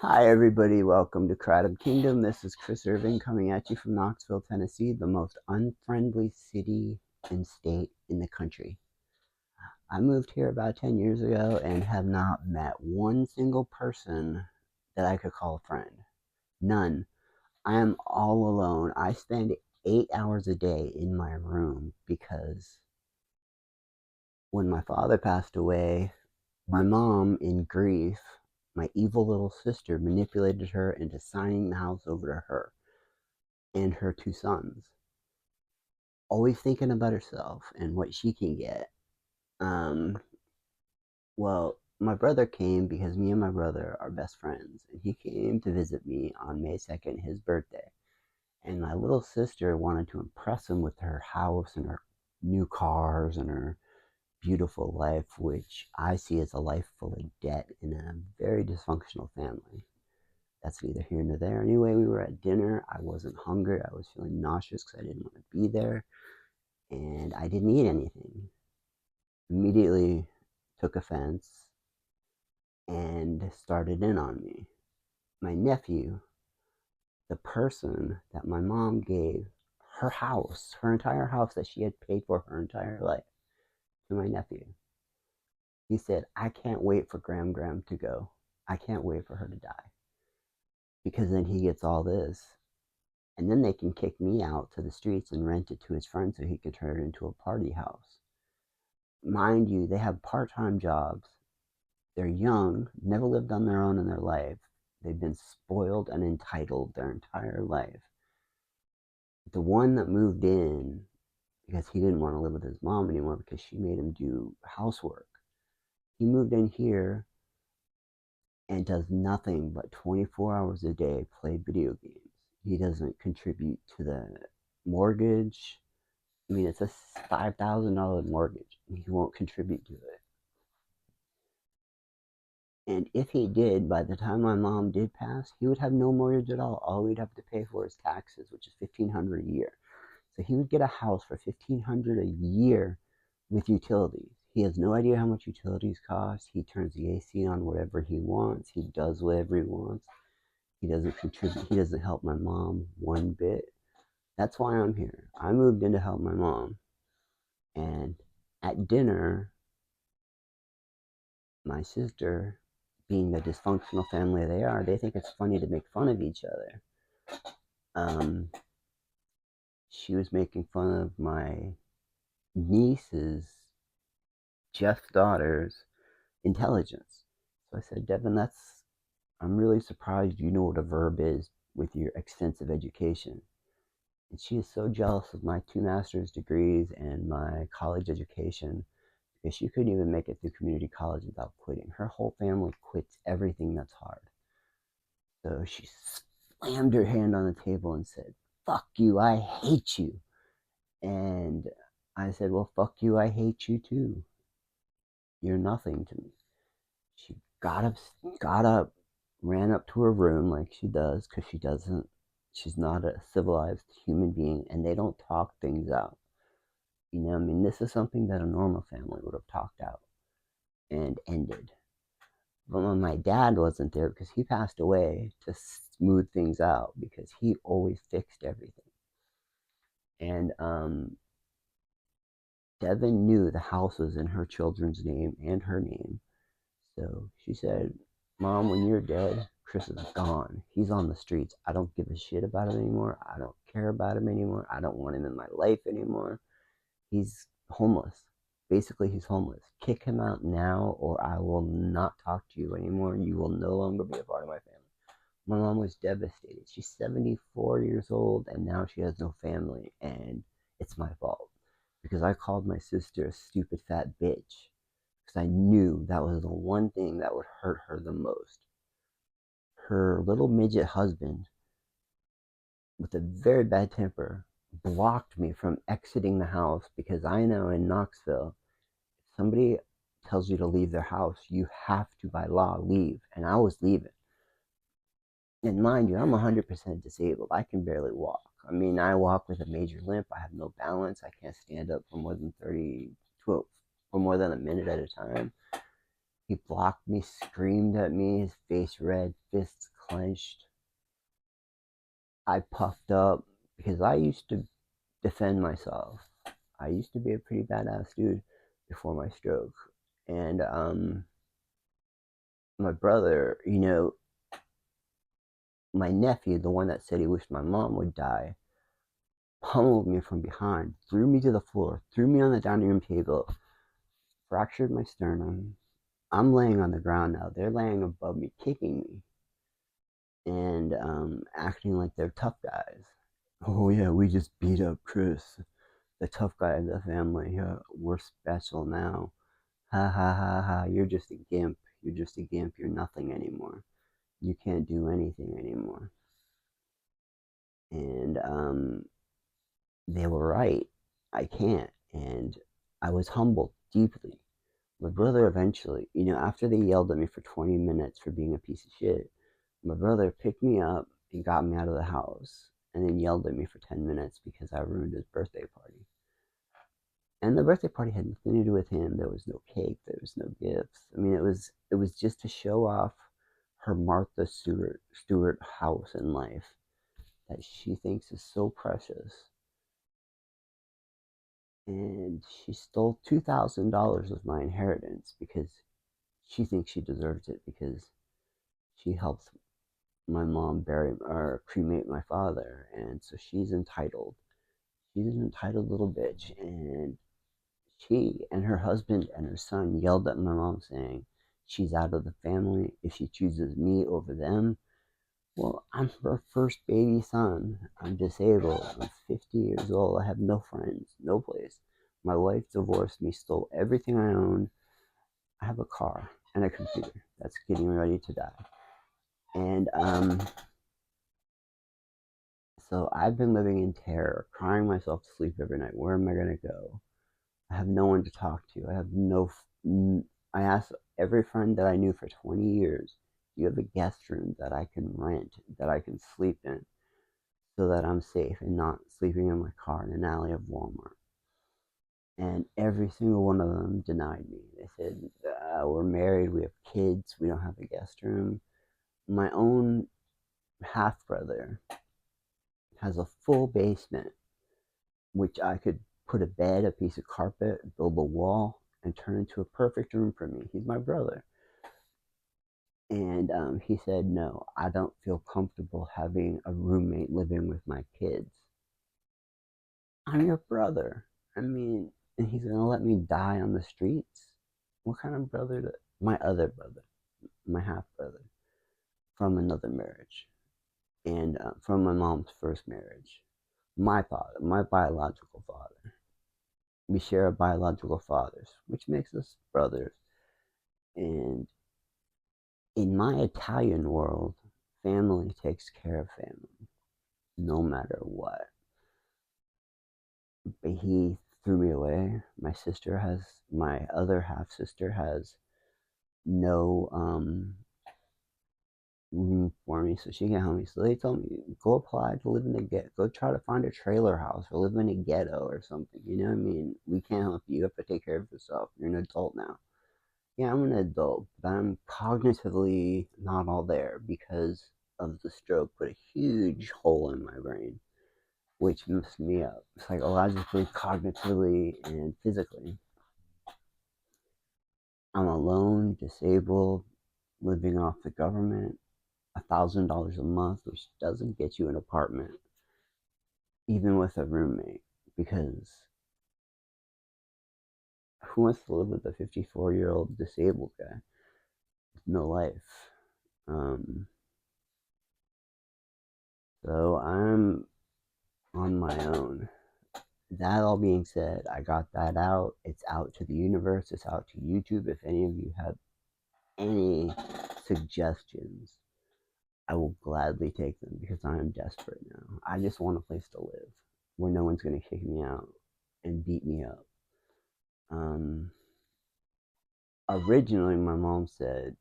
Hi, everybody. Welcome to Kratom Kingdom. This is Chris Irving coming at you from Knoxville, Tennessee, the most unfriendly city and state in the country. I moved here about 10 years ago and have not met one single person that I could call a friend. None. I am all alone. I spend 8 hours a day in my room because when my father passed away, my mom, in grief, my evil little sister manipulated her into signing the house over to her and her two sons, always thinking about herself and what she can get. Um, well, my brother came because me and my brother are best friends, and he came to visit me on May 2nd, his birthday. And my little sister wanted to impress him with her house and her new cars and her beautiful life, which I see as a life full of debt in a very dysfunctional family. That's neither here nor there. Anyway, we were at dinner. I wasn't hungry. I was feeling nauseous because I didn't want to be there. And I didn't eat anything. Immediately took offense and started in on me. My nephew, the person that my mom gave her house, her entire house that she had paid for her entire life, to my nephew. He said, I can't wait for Gram to go. I can't wait for her to die. Because then he gets all this. And then they can kick me out to the streets and rent it to his friends so he can turn it into a party house. Mind you, they have part time jobs. They're young, never lived on their own in their life. They've been spoiled and entitled their entire life. The one that moved in because he didn't want to live with his mom anymore because she made him do housework. He moved in here and does nothing but 24 hours a day play video games. He doesn't contribute to the mortgage. I mean, it's a $5,000 mortgage, and he won't contribute to it. And if he did, by the time my mom did pass, he would have no mortgage at all. All we'd have to pay for is taxes, which is $1,500 a year. So he would get a house for $1,500 a year with utilities. He has no idea how much utilities cost. He turns the AC on whatever he wants. He does whatever he wants. He doesn't contribute. He doesn't help my mom one bit. That's why I'm here. I moved in to help my mom. And at dinner, my sister, being the dysfunctional family they are, they think it's funny to make fun of each other. Um, she was making fun of my niece's, Jeff's daughter's, intelligence. So I said, Devin, I'm really surprised you know what a verb is with your extensive education. And she is so jealous of my two master's degrees and my college education because she couldn't even make it through community college without quitting. Her whole family quits everything that's hard. So she slammed her hand on the table and said, Fuck you, I hate you. And I said, Well, fuck you, I hate you too. You're nothing to me. She got up, ran up to her room like she does, because she's not a civilized human being, and they don't talk things out. You know, I mean, this is something that a normal family would have talked out and ended. But when my dad wasn't there, because he passed away to smooth things out, because he always fixed everything. And Devin knew the house was in her children's name and her name. So she said, Mom, when you're dead, Chris is gone. He's on the streets. I don't give a shit about him anymore. I don't care about him anymore. I don't want him in my life anymore. He's homeless. Basically, he's homeless. Kick him out now, or I will not talk to you anymore. You will no longer be a part of my family. My mom was devastated. She's 74 years old, and now she has no family, and it's my fault because I called my sister a stupid fat bitch because I knew that was the one thing that would hurt her the most. Her little midget husband, with a very bad temper, blocked me from exiting the house because I know in Knoxville, if somebody tells you to leave their house, you have to, by law, leave. And I was leaving. And mind you, I'm 100% disabled. I can barely walk. I mean, I walk with a major limp. I have no balance. I can't stand up for more than 30, for more than a minute at a time. He blocked me, screamed at me, his face red, fists clenched. I puffed up because I used to defend myself. I used to be a pretty badass dude before my stroke. And my brother, my nephew, the one that said he wished my mom would die, pummeled me from behind, threw me to the floor, threw me on the dining room table, fractured my sternum. I'm laying on the ground now. They're laying above me, kicking me, and acting like they're tough guys. Oh, yeah, we just beat up Chris, the tough guy of the family. We're special now. Ha ha ha ha. You're just a gimp. You're just a gimp. You're nothing anymore. You can't do anything anymore. And they were right. I can't. And I was humbled deeply. My brother eventually, after they yelled at me for 20 minutes for being a piece of shit, my brother picked me up and got me out of the house and then yelled at me for 10 minutes because I ruined his birthday party. And the birthday party had nothing to do with him. There was no cake, there was no gifts. I mean, it was just to show off her Martha Stewart house in life that she thinks is so precious. And she stole $2,000 of my inheritance because she thinks she deserves it because she helped my mom bury or cremate my father, and so she's entitled. She's an entitled little bitch, and she and her husband and her son yelled at my mom saying she's out of the family if she chooses me over them. Well, I'm her first baby son. I'm disabled. I'm 50 years old. I have no friends, no place. My wife divorced me, stole everything I owned. I have a car and a computer that's getting ready to die. And so I've been living in terror, crying myself to sleep every night. Where am I going to go? I have no one to talk to. I have no. I asked every friend that I knew for 20 years, do you have a guest room that I can rent, that I can sleep in, so that I'm safe and not sleeping in my car in an alley of Walmart? And every single one of them denied me. They said, we're married, we have kids, we don't have a guest room. My own half brother has a full basement, which I could put a bed, a piece of carpet, build a wall, and turn into a perfect room for me. He's my brother. And he said, no, I don't feel comfortable having a roommate living with my kids. I'm your brother. I mean, and he's going to let me die on the streets? What kind of brother? My other brother, my half brother, from another marriage, and from my mom's first marriage. My father, my biological father. We share a biological fathers, which makes us brothers. And in my Italian world, family takes care of family, no matter what. But he threw me away. My other half sister has no room for me, so she can't help me. So they told me, go apply to live in the ghetto, go try to find a trailer house or live in a ghetto or something. You know what I mean? We can't help you. You have to take care of yourself. You're an adult now. Yeah, I'm an adult, but I'm cognitively not all there because of the stroke, put a huge hole in my brain, which messed me up psychologically, cognitively, and physically. I'm alone, disabled, living off the government, $1,000 a month, which doesn't get you an apartment, even with a roommate, because who wants to live with a 54-year-old disabled guy with no life? Um, so I'm on my own. That all being said, I got that out. It's out to the universe. It's out to YouTube. If any of you have any suggestions, I will gladly take them because I am desperate now. I just want a place to live where no one's going to kick me out and beat me up. Um, Originally, my mom said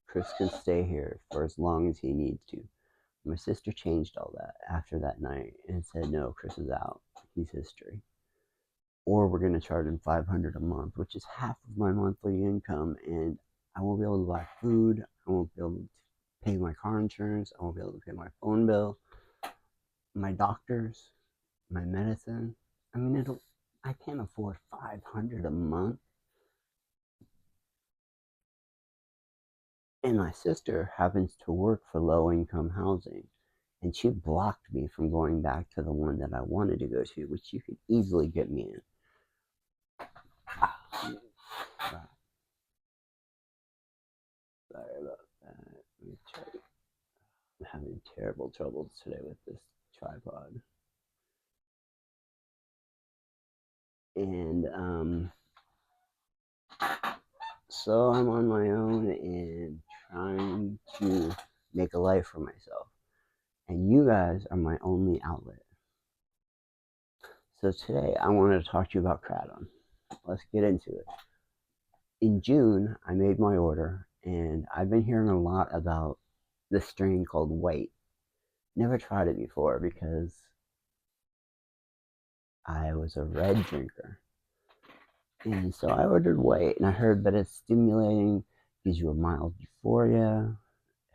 Chris can stay here for as long as he needs to. My sister changed all that after that night and said, no, Chris is out. He's history. Or we're going to charge him $500 a month, which is half of my monthly income. And I I won't be able to buy food. I won't be able to pay my car insurance. I won't be able to pay my phone bill, my doctors, my medicine. I mean, I can't afford 500 a month. And my sister happens to work for low income housing. And she blocked me from going back to the one that I wanted to go to, which you could easily get me in. Sorry about that. Let me try. I'm having terrible troubles today with this tripod. And so I'm on my own and trying to make a life for myself. And you guys are my only outlet. So today I wanted to talk to you about Kratom. Let's get into it. In June, I made my order, and I've been hearing a lot about this strain called White. Never tried it before because I was a red drinker. And so I ordered White, and I heard that it's stimulating, gives you a mild euphoria,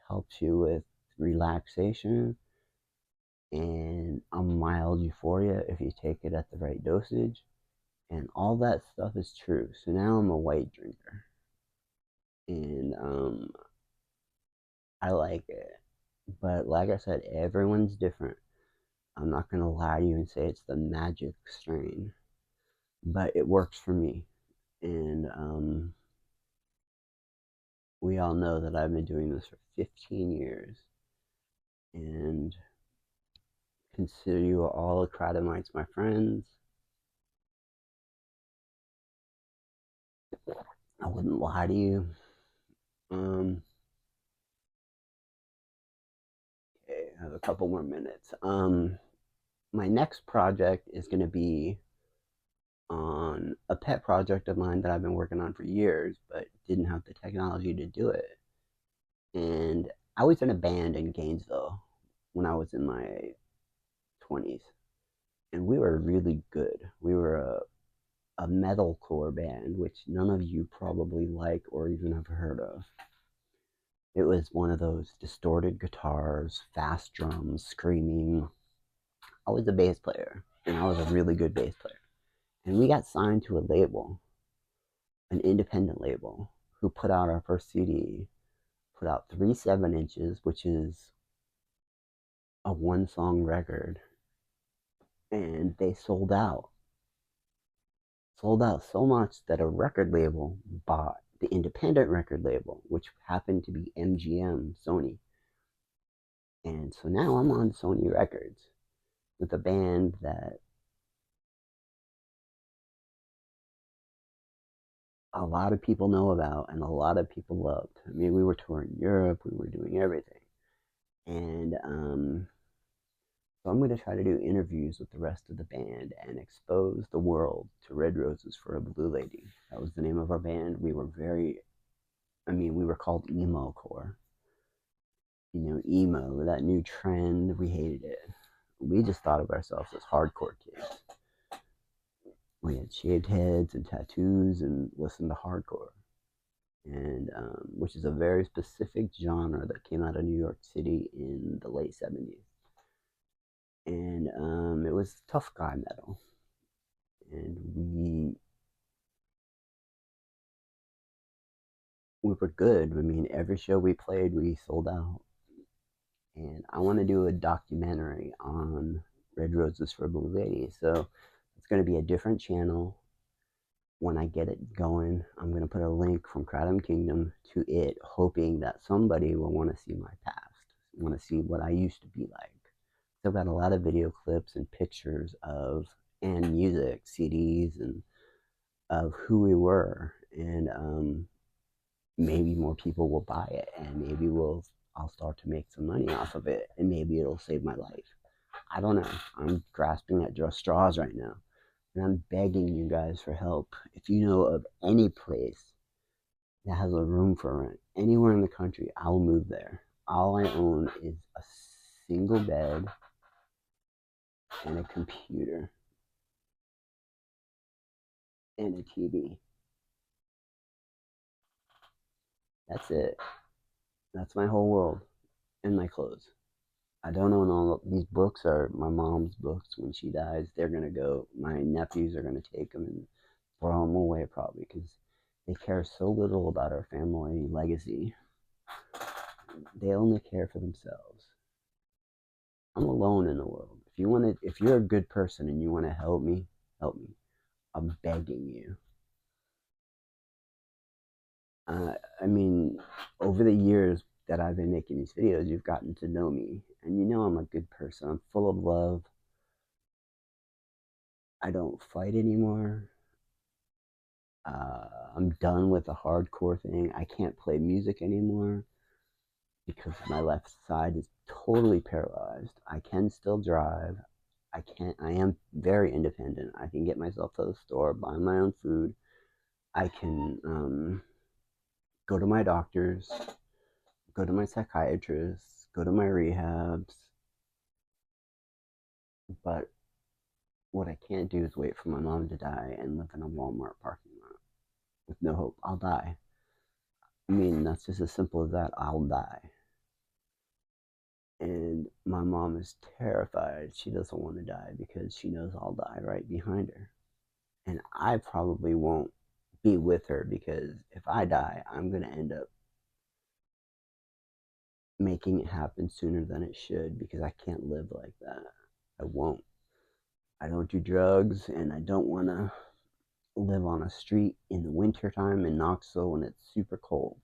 helps you with relaxation, and a mild euphoria if you take it at the right dosage. And all that stuff is true. So now I'm a White drinker. And I like it. But like I said, everyone's different. I'm not going to lie to you and say it's the magic strain, but it works for me. And we all know that I've been doing this for 15 years. And consider you all the Kratomites my friends. I wouldn't lie to you. Um, okay, I have a couple more minutes. My next project is going to be on a pet project of mine that I've been working on for years, but didn't have the technology to do it. And I was in a band in Gainesville when I was in my 20s, and we were really good. We were a metalcore band, which none of you probably like or even have heard of. It was one of those distorted guitars, fast drums, screaming. I was a bass player, and I was a really good bass player. And we got signed to a label, an independent label, who put out our first CD, put out 3 7-inches, which is a 1 song record, and they sold out so much that a record label bought the independent record label, which happened to be MGM Sony. And so now I'm on Sony Records with a band that a lot of people know about and a lot of people loved. I mean, we were touring Europe, we were doing everything. And so I'm going to try to do interviews with the rest of the band and expose the world to Red Roses for a Blue Lady. That was the name of our band. We were we were called emo core. You know, emo, that new trend, we hated it. We just thought of ourselves as hardcore kids. We had shaved heads and tattoos and listened to hardcore, and which is a very specific genre that came out of New York City in the late 70s. And it was tough guy metal. And we were good. I mean, every show we played, we sold out. And I want to do a documentary on Red Roses for Blue Lady. So it's going to be a different channel. When I get it going, I'm going to put a link from Kratom Kingdom to it, hoping that somebody will want to see my past, want to see what I used to be like. So I've got a lot of video clips and pictures of, and music, CDs, and of who we were. And maybe more people will buy it, and maybe I'll start to make some money off of it, and maybe it'll save my life. I don't know. I'm grasping at straws right now, and I'm begging you guys for help. If you know of any place that has a room for rent anywhere in the country, I'll move there. All I own is a single bed and a computer and a TV. That's it. That's my whole world and my clothes. I don't own all of these books. Are my mom's books. When she dies, they're gonna go. My nephews are gonna take them and throw them away probably because they care so little about our family legacy. They only care for themselves. I'm alone in the world. If you're a good person and you want to help me, help me. I'm begging you. I mean, over the years that I've been making these videos, you've gotten to know me, and you know I'm a good person. I'm full of love. I don't fight anymore. I'm done with the hardcore thing. I can't play music anymore because my left side is totally paralyzed. I can still drive. I am very independent. I can get myself to the store, buy my own food. I can go to my doctors, go to my psychiatrist, go to my rehabs. But what I can't do is wait for my mom to die and live in a Walmart parking lot with no hope. I'll die. I mean, that's just as simple as that. I'll die. And my mom is terrified. She doesn't want to die because she knows I'll die right behind her. And I probably won't be with her because if I die, I'm going to end up making it happen sooner than it should because I can't live like that. I won't. I don't do drugs and I don't want to live on a street in the wintertime in Knoxville when it's super cold.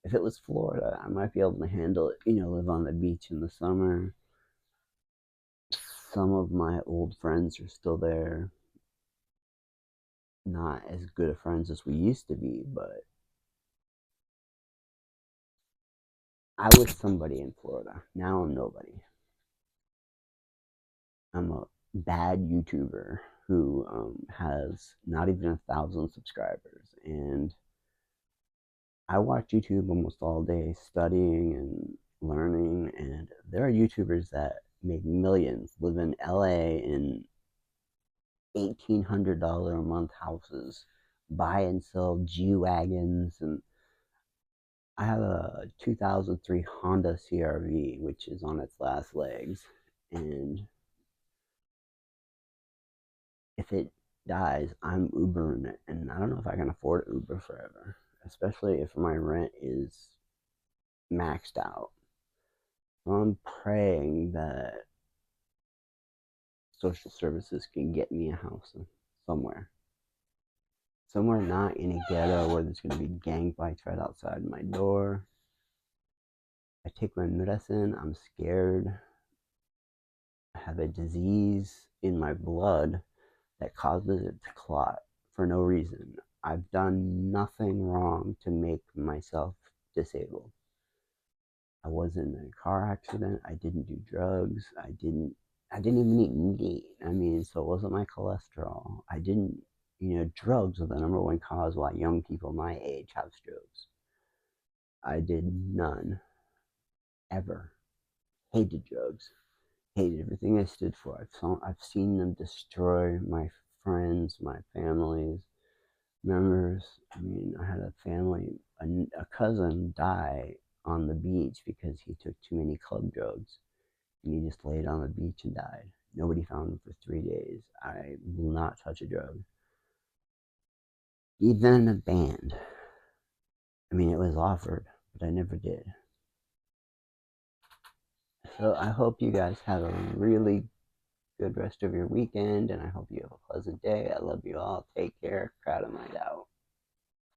If it was Florida, I might be able to handle it, live on the beach in the summer. Some of my old friends are still there. Not as good of friends as we used to be, but I was somebody in Florida. Now I'm nobody. I'm a bad YouTuber who has not even 1,000 subscribers, and I watch YouTube almost all day, studying and learning. And there are YouTubers that make millions, live in LA in $1,800 a month houses, buy and sell G wagons, and I have a 2003 Honda CRV, which is on its last legs, and if it dies, I'm Ubering it, and I don't know if I can afford Uber forever, especially if my rent is maxed out. So I'm praying that social services can get me a house somewhere. Somewhere not in a ghetto where there's going to be gang fights right outside my door. I take my medicine. I'm scared. I have a disease in my blood that causes it to clot for no reason. I've done nothing wrong to make myself disabled. I wasn't in a car accident. I didn't do drugs. I didn't even eat meat. I mean, so it wasn't my cholesterol. I didn't, drugs are the number one cause why young people my age have strokes. I did none, ever. Hated drugs. Hated everything I stood for. I've seen them destroy my friends, my families, members. I mean, I had a family, a cousin die on the beach because he took too many club drugs and he just laid on the beach and died. Nobody found him for 3 days. I will not touch a drug. Even in a band. I mean, it was offered, but I never did. So I hope you guys have a really good rest of your weekend, and I hope you have a pleasant day. I love you all. Take care. Kratom out.